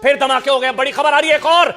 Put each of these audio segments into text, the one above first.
फिर धमाके हो गए। बड़ी खबर आ रही है एक और,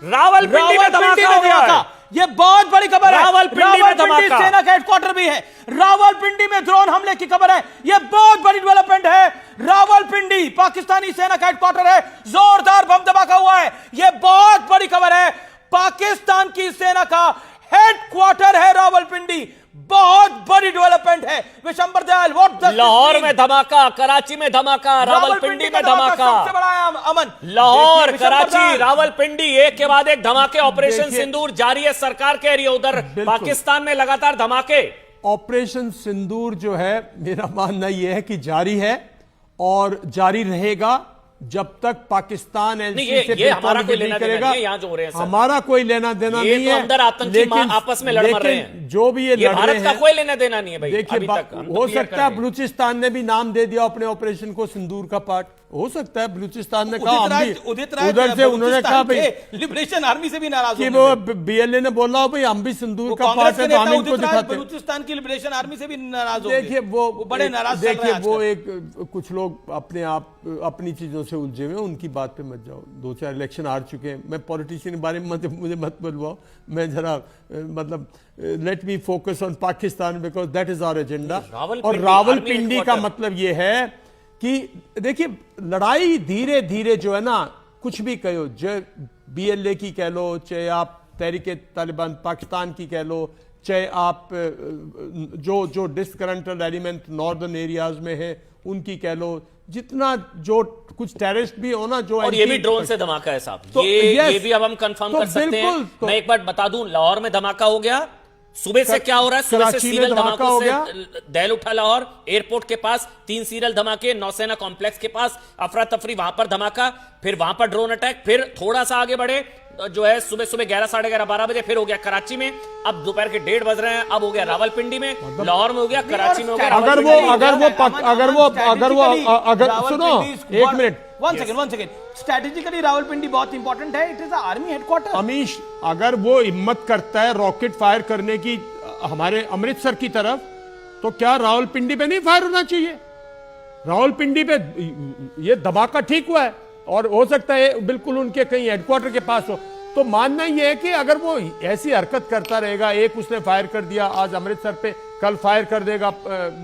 रावलपिंडी में धमाका हो गया। ये बहुत बड़ी खबर है। रावलपिंडी में धमाका, सेना का हेडक्वार्टर भी है। रावलपिंडी में ड्रोन हमले की खबर है। ये बहुत बड़ी डेवलपमेंट है। रावलपिंडी पाकिस्तानी सेना का हेडक्वार्टर है, जोरदार बम धमाका हुआ है। ये बहुत बड़ी खबर है। पाकिस्तान की सेना का हेडक्वार्टर है रावलपिंडी, बहुत बड़ी डेवलपमेंट है। विशंबर दयाल, लाहौर में धमाका, कराची में धमाका, रावलपिंडी में धमाका। सबसे बड़ा अमन, लाहौर, कराची, रावलपिंडी, एक के बाद एक धमाके। ऑपरेशन सिंदूर जारी है, सरकार कह रही है उधर पाकिस्तान में लगातार धमाके। ऑपरेशन सिंदूर जो है, मेरा मानना यह है कि जारी है और जारी रहेगा जब तक पाकिस्तान एलसी से हमारा कोई लेना करेगा। यहाँ जो हो रहे हैं हमारा कोई लेना देना नहीं है। अंदर आतंकी आपस में लड़ रहे हैं, जो भी ये लड़ रहे हैं, का कोई लेना देना नहीं है भाई। देखिए, हो सकता है बलूचिस्तान ने भी नाम दे दिया अपने ऑपरेशन को सिंदूर का पार्ट। हो सकता है बलूचिस्तान ने कहा, उधर से उन्होंने कहा भाई लिबरेशन आर्मी से भी नाराज कि वो बीएलए ने बोला भाई हम भी सिंदूर का पार्ट है, तो हम इनको दिखाते। बलूचिस्तान की लिबरेशन आर्मी से भी नाराज हो। देखिए वो बड़े नाराज। देखिए वो एक कुछ लोग अपने आप अपनी चीजों से उलझे हुए, उनकी बात पे मत जाओ। 2-4 इलेक्शन हार चुके हैं। मैं पॉलिटिशियन के बारे में मुझे मत बुलवाओ। मैं जरा मतलब let me focus on Pakistan because that is our agenda. और रावलपिंडी का मतलब ये है कि देखिए, लड़ाई धीरे धीरे जो है ना, कुछ भी कहो, जो बीएलए की कह लो, चाहे आप तहरीके तालिबान पाकिस्तान की कह लो, चाहे आप जो डिसकरेंटल एलिमेंट नॉर्दर्न एरियाज में है उनकी कह लो, जितना जो कुछ टेररिस्ट भी हो ना, जो और ये भी ड्रोन से धमाका है साहब। तो ये भी अब हम कंफर्म कर सकते हैं। मैं एक बार बता दूं, लाहौर में धमाका हो गया। सुबह से क्या हो रहा है? सुबह से सीरियल धमाकों से दहल उठा। लाहौर एयरपोर्ट के पास 3 सीरियल धमाके, नौसेना कॉम्प्लेक्स के पास अफरा तफरी, वहां पर धमाका, फिर वहां पर ड्रोन अटैक, फिर थोड़ा सा आगे बढ़े जो है सुबह 11, साढ़े 11, 12 बजे फिर हो गया कराची में। अब दोपहर के 1:30 बज रहे हैं, अब हो गया रावलपिंडी में, लाहौर में हो गया, कराची में हो गया। अगर सुनो एक minute, one second, strategically Rawalpindi बहुत इंपॉर्टेंट है। It is army headquarter. Amish, अगर वो हिम्मत करता है रॉकेट फायर करने की हमारे अमृतसर की तरफ, तो क्या रावलपिंडी पे नहीं फायर होना चाहिए? रावलपिंडी पे ये धमाका ठीक हुआ है और हो सकता है बिल्कुल उनके कहीं हेडक्वार्टर के पास हो। तो मानना यह है कि अगर वो ऐसी हरकत करता रहेगा, एक उसने फायर कर दिया आज अमृतसर पे, कल फायर कर देगा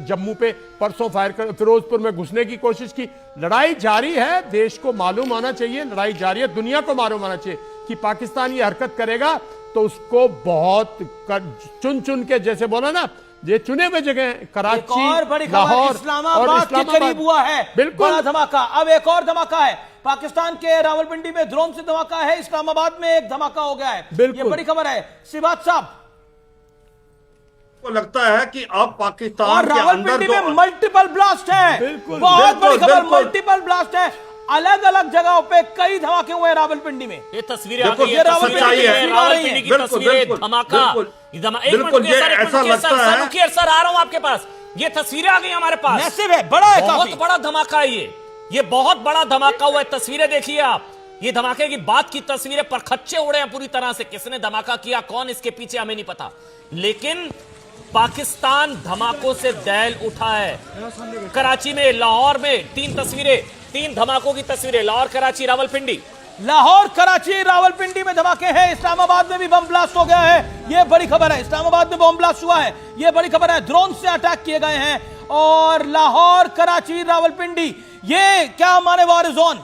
जम्मू पे, परसों फायर कर फिरोजपुर में घुसने की कोशिश की। लड़ाई जारी है, देश को मालूम होना चाहिए लड़ाई जारी है, दुनिया को मालूम होना चाहिए कि पाकिस्तान ये हरकत करेगा तो उसको बहुत चुन चुन के, जैसे बोला ना, ये चुने हुए जगह कराची, लाहौर, इस्लामाबाद के करीब हुआ है बिल्कुल बड़ा धमाका। अब एक और धमाका है, पाकिस्तान के रावलपिंडी में ड्रोन से धमाका है, इस्लामाबाद में एक धमाका हो गया है। ये बड़ी खबर है सिबात साहब। को लगता है कि अब पाकिस्तान और रावलपिंडी में मल्टीपल ब्लास्ट है, बहुत बड़ी खबर, मल्टीपल ब्लास्ट है। अलग अलग जगहों पे कई धमाके हुए रावलपिंडी में। ये तस्वीरें आ गई हैं, रावलपिंडी की तस्वीरें, धमाका। बिल्कुल ये ऐसा लगता है सर, आ रहा हूं आपके पास, ये तस्वीरें आ गई हमारे पास। मैसिव है, बड़ा है, बहुत बड़ा धमाका है ये बहुत बड़ा धमाका हुआ है। तस्वीरें देखिए आप, ये धमाके की बात की तस्वीरें, पर खच्चे उड़े हैं पूरी तरह से। किसने धमाका किया, कौन इसके पीछे, हमें नहीं पता, लेकिन पाकिस्तान धमाकों से दहल उठा है। कराची में, लाहौर में 3 तस्वीरें, 3 धमाकों की तस्वीरें, लाहौर, कराची, रावलपिंडी। लाहौर, कराची, रावलपिंडी में धमाके हैं। इस्लामाबाद में भी बम ब्लास्ट हो गया है, यह बड़ी खबर है। इस्लामाबाद में बम ब्लास्ट हुआ है, यह बड़ी खबर है। ड्रोन से अटैक किए गए हैं। और लाहौर, कराची, रावलपिंडी, ये क्या माने वॉर इज ऑन?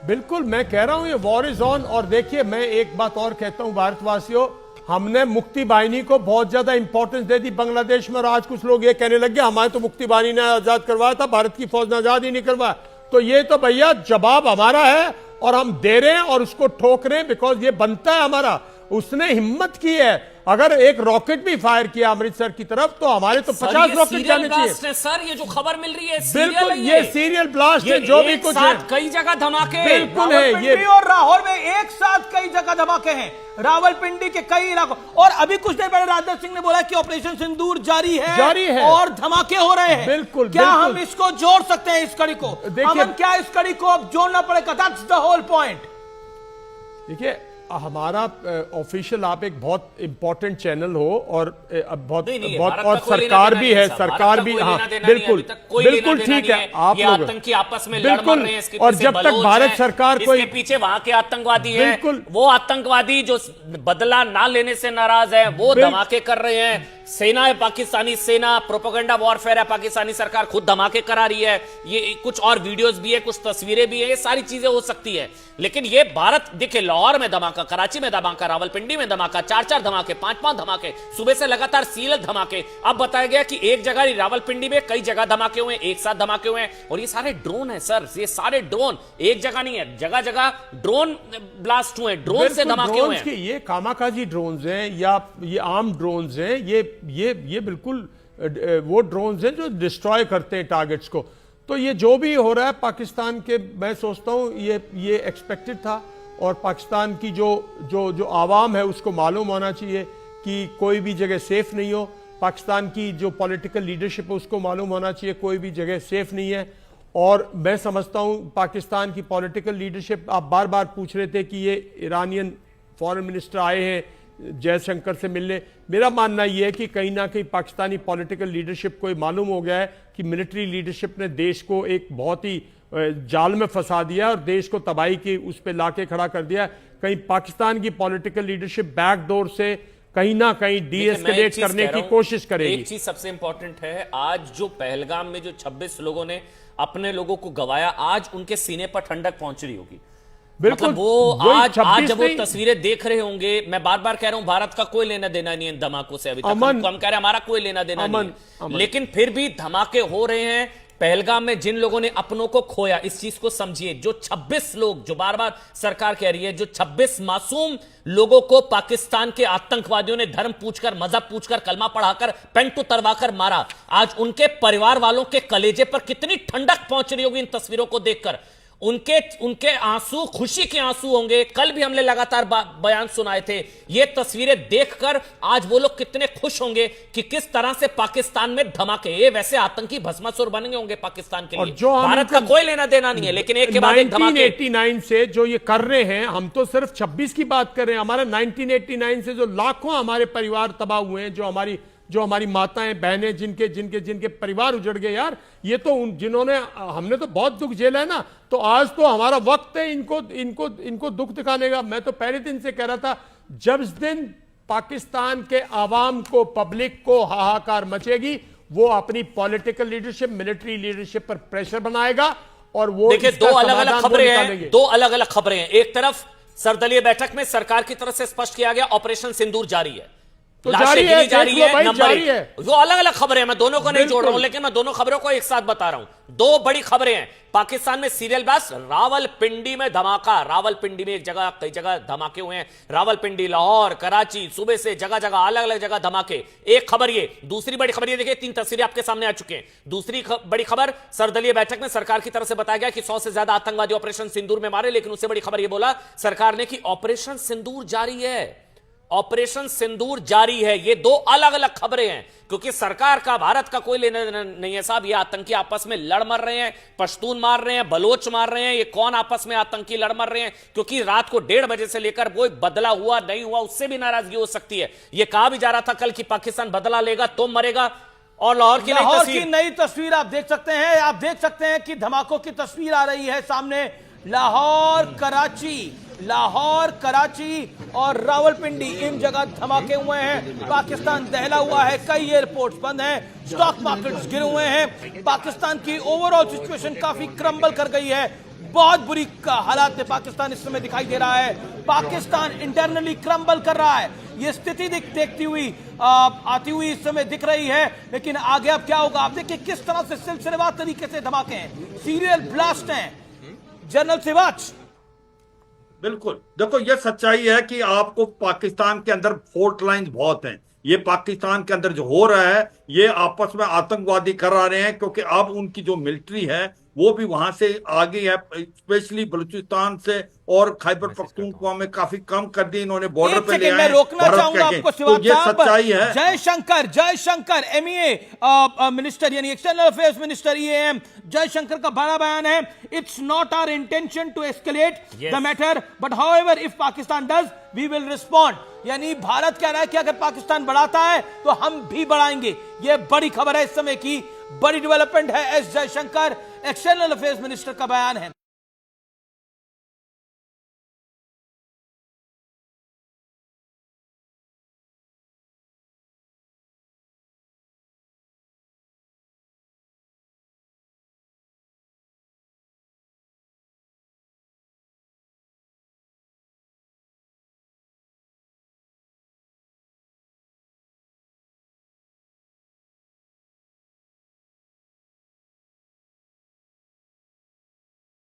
बिल्कुल, मैं कह रहा हूं ये वॉर इज ऑन। और देखिए, मैं एक बात और कहता हूं भारतवासियों, हमने मुक्ति बाहिनी को बहुत ज्यादा इंपॉर्टेंस दे दी बांग्लादेश में, और आज कुछ लोग ये कहने लगे हमारे तो मुक्ति बाहिनी ने आजाद करवाया था, भारत की फौज ने आजाद ही नहीं करवाया। तो ये तो भैया जवाब हमारा है और हम दे रहे हैं और उसको ठोक रहे हैं, बिकॉज ये बनता है हमारा। उसने हिम्मत की है, अगर एक रॉकेट भी फायर किया अमृतसर की तरफ तो हमारे तो 50 रॉकेट जाने चाहिए। सर, ये जो खबर मिल रही है बिल्कुल ये सीरियल ब्लास्ट है, जो भी कुछ है, कई जगह धमाके बिल्कुल है। ये और लाहौर में एक साथ कई जगह धमाके हैं, रावलपिंडी के कई इलाकों। और अभी कुछ देर पहले राजनाथ सिंह ने बोला कि ऑपरेशन सिंदूर जारी है और धमाके हो रहे हैं। बिल्कुल, क्या हम इसको जोड़ सकते हैं, इस कड़ी को? देखिए, क्या इस कड़ी को अब जोड़ना पड़ेगा? That's the whole point. देखिए, हमारा ऑफिशियल, आप एक बहुत इंपॉर्टेंट चैनल हो और बहुत नहीं, बहुत भारत और का कोई सरकार लेना भी देना है, नहीं, सरकार भी, हाँ बिल्कुल बिल्कुल ठीक है, आप ये लोग आतंकी आपस में लड़ मर बिल्कुल, रहे हैं, इसके और पीछे जब तक बलोच भारत हैं, सरकार इसके कोई पीछे वहां के आतंकवादी हैं, बिल्कुल, वो आतंकवादी जो बदला ना लेने से नाराज है, वो धमाके कर रहे हैं। सेना है पाकिस्तानी सेना, प्रोपेगेंडा वॉरफेयर है, पाकिस्तानी सरकार खुद धमाके करा रही है। ये कुछ और वीडियोस भी है, कुछ तस्वीरें भी है, ये सारी चीजें हो सकती है, लेकिन ये भारत देखिए, लाहौर में धमाका, कराची में धमाका, रावलपिंडी में धमाका, 4-4 धमाके, 5-5 धमाके, सुबह से लगातार सीरियल धमाके। अब बताया गया कि एक जगह नहीं, रावलपिंडी में कई जगह धमाके हुए, एक साथ धमाके हुए हैं, और ये सारे ड्रोन है सर, ये सारे ड्रोन, एक जगह नहीं है, जगह जगह ड्रोन ब्लास्ट हुए, ड्रोन से धमाके हुए हैं। ये कामाकाजी ड्रोन्स हैं या ये आम ड्रोन्स हैं, ये बिल्कुल वो ड्रोन्स हैं जो डिस्ट्रॉय करते हैं टारगेट्स को। तो ये जो भी हो रहा है पाकिस्तान के, मैं सोचता हूं ये एक्सपेक्टेड था, और पाकिस्तान की जो आवाम है उसको मालूम होना चाहिए कि कोई भी जगह सेफ नहीं हो। पाकिस्तान की जो पॉलिटिकल लीडरशिप है उसको मालूम होना चाहिए कोई भी जगह सेफ नहीं है। और मैं समझता हूं पाकिस्तान की पॉलिटिकल लीडरशिप, आप बार बार पूछ रहे थे कि ये ईरानियन फॉरेन मिनिस्टर आए हैं जयशंकर से मिलने, मेरा मानना यह है कि कहीं ना कहीं पाकिस्तानी पॉलिटिकल लीडरशिप को मालूम हो गया है कि मिलिट्री लीडरशिप ने देश को एक बहुत ही जाल में फंसा दिया और देश को तबाही की उस पर लाके खड़ा कर दिया। कहीं पाकिस्तान की पॉलिटिकल लीडरशिप बैकडोर से कहीं ना कहीं डीएस्केलेट करने की कोशिश करेगी। एक चीज सबसे इंपॉर्टेंट है, आज जो पहलगाम में जो 26 लोगों ने अपने लोगों को गवाया, आज उनके सीने पर ठंडक पहुंच रही होगी। मतलब वो आज जब वो तस्वीरें देख रहे होंगे, मैं बार बार कह रहा हूं भारत का कोई लेना देना नहीं है धमाकों से, अभी तक हम कह रहे हैं हमारा कोई लेना देना नहीं है, लेकिन फिर भी धमाके हो रहे हैं। पहलगाम में जिन लोगों ने अपनों को खोया, इस चीज को समझिए, जो 26 लोग, जो बार बार सरकार कह रही है, जो 26 मासूम लोगों को पाकिस्तान के आतंकवादियों ने धर्म पूछकर, मजहब पूछकर, कलमा पढ़ाकर, पेंट उतरवाकर मारा, आज उनके परिवार वालों के कलेजे पर कितनी ठंडक पहुंच रही होगी इन तस्वीरों को देखकर। उनके आंसू खुशी के आंसू होंगे। कल भी हमने लगातार बयान सुनाए थे, ये तस्वीरें देखकर आज वो लोग कितने खुश होंगे कि किस तरह से पाकिस्तान में धमाके, ये वैसे आतंकी भस्मासुर बन गए होंगे पाकिस्तान के लिए। भारत का कोई लेना देना नहीं है, लेकिन एक के बाद एक धमाके। 1989 से जो ये कर रहे हैं, हम तो सिर्फ 26 की बात कर रहे हैं, हमारा 1989 से जो लाखों हमारे परिवार तबाह हुए हैं, जो हमारी माताएं बहनें जिनके परिवार उजड़ गए यार, ये तो जिन्होंने, हमने तो बहुत दुख झेला है ना, तो आज तो हमारा वक्त है इनको दुख दिखाने का। मैं तो पहले दिन से कह रहा था, जब इस दिन पाकिस्तान के आवाम को, पब्लिक को हाहाकार मचेगी, वो अपनी पॉलिटिकल लीडरशिप, मिलिट्री लीडरशिप पर प्रेशर बनाएगा और वो देखिए दो अलग अलग खबरें हैं। एक तरफ सर्वदलीय बैठक में सरकार की तरफ से स्पष्ट किया गया ऑपरेशन सिंदूर जारी है, तो जारी है, जारी है। वो अलग अलग खबरें हैं, मैं दोनों को नहीं जोड़ रहा हूं, लेकिन मैं दोनों खबरों को एक साथ बता रहा हूं। दो बड़ी खबरें हैं, पाकिस्तान में सीरियल ब्लास्ट, रावलपिंडी में धमाका, रावलपिंडी में एक जगह, कई जगह धमाके हुए हैं, रावलपिंडी, लाहौर, कराची, सुबह से जगह जगह, अलग अलग जगह धमाके। एक खबर ये, दूसरी बड़ी खबर ये, देखिए 3 तस्वीरें आपके सामने आ चुके हैं। दूसरी बड़ी खबर, सर्वदलीय बैठक में सरकार की तरफ से बताया गया कि 100 से ज्यादा आतंकवादी ऑपरेशन सिंदूर में मारे, लेकिन उससे बड़ी खबर यह बोला सरकार ने कि ऑपरेशन सिंदूर जारी है, ऑपरेशन सिंदूर जारी है। ये दो अलग अलग खबरें हैं, क्योंकि सरकार का, भारत का कोई लेना देना नहीं है साहब। ये आतंकी आपस में लड़ मर रहे हैं, पश्तून मार रहे हैं, बलोच मार रहे हैं, ये कौन आपस में आतंकी लड़ मर रहे हैं, क्योंकि रात को 1:30 बजे से लेकर वो बदला हुआ नहीं हुआ, उससे भी नाराजगी हो सकती है। ये कहा भी जा रहा था कल कि पाकिस्तान बदला लेगा तो मरेगा। और लाहौर की नई तस्वीर आप देख सकते हैं, आप देख सकते हैं कि धमाकों की तस्वीर आ रही है सामने। लाहौर, कराची और रावलपिंडी, इन जगह धमाके हुए हैं। पाकिस्तान दहला हुआ है, कई एयरपोर्ट्स बंद हैं, स्टॉक मार्केट्स गिरे हुए हैं। पाकिस्तान की ओवरऑल सिचुएशन काफी क्रम्बल कर गई है, बहुत बुरी हालात में पाकिस्तान इस समय दिखाई दे रहा है। पाकिस्तान इंटरनली क्रम्बल कर रहा है, ये स्थिति देखती हुई आती हुई इस समय दिख रही है। लेकिन आगे अब क्या होगा, आप देखिए किस तरह से सिलसिलेवार तरीके से धमाके हैं, सीरियल ब्लास्ट हैं। जनरल सिवाच, बिल्कुल, देखो ये सच्चाई है कि आपको पाकिस्तान के अंदर फोर्ट लाइंस बहुत हैं। ये पाकिस्तान के अंदर जो हो रहा है, ये आपस में आतंकवादी करा रहे हैं, क्योंकि अब उनकी जो मिलिट्री है वो भी वहां से आगे है, स्पेशली बलूचिस्तान से और खैबर पख्तूनख्वा में काफी कम कर दी इन्होंने, बॉर्डर पे ले आए। मैं रोकना चाहूंगा आपको तो ये सच्चाई है। जयशंकर MEA मिनिस्टर यानी external affairs minister EAM Jaishankar का बड़ा बयान है, it's not our intention to escalate the matter but however if Pakistan does we will respond. यानी भारत कह रहा है कि अगर पाकिस्तान बढ़ाता है तो हम भी बढ़ाएंगे। यह बड़ी खबर है, इस समय की बड़ी डेवलपमेंट है। S Jaishankar external affairs minister का बयान है।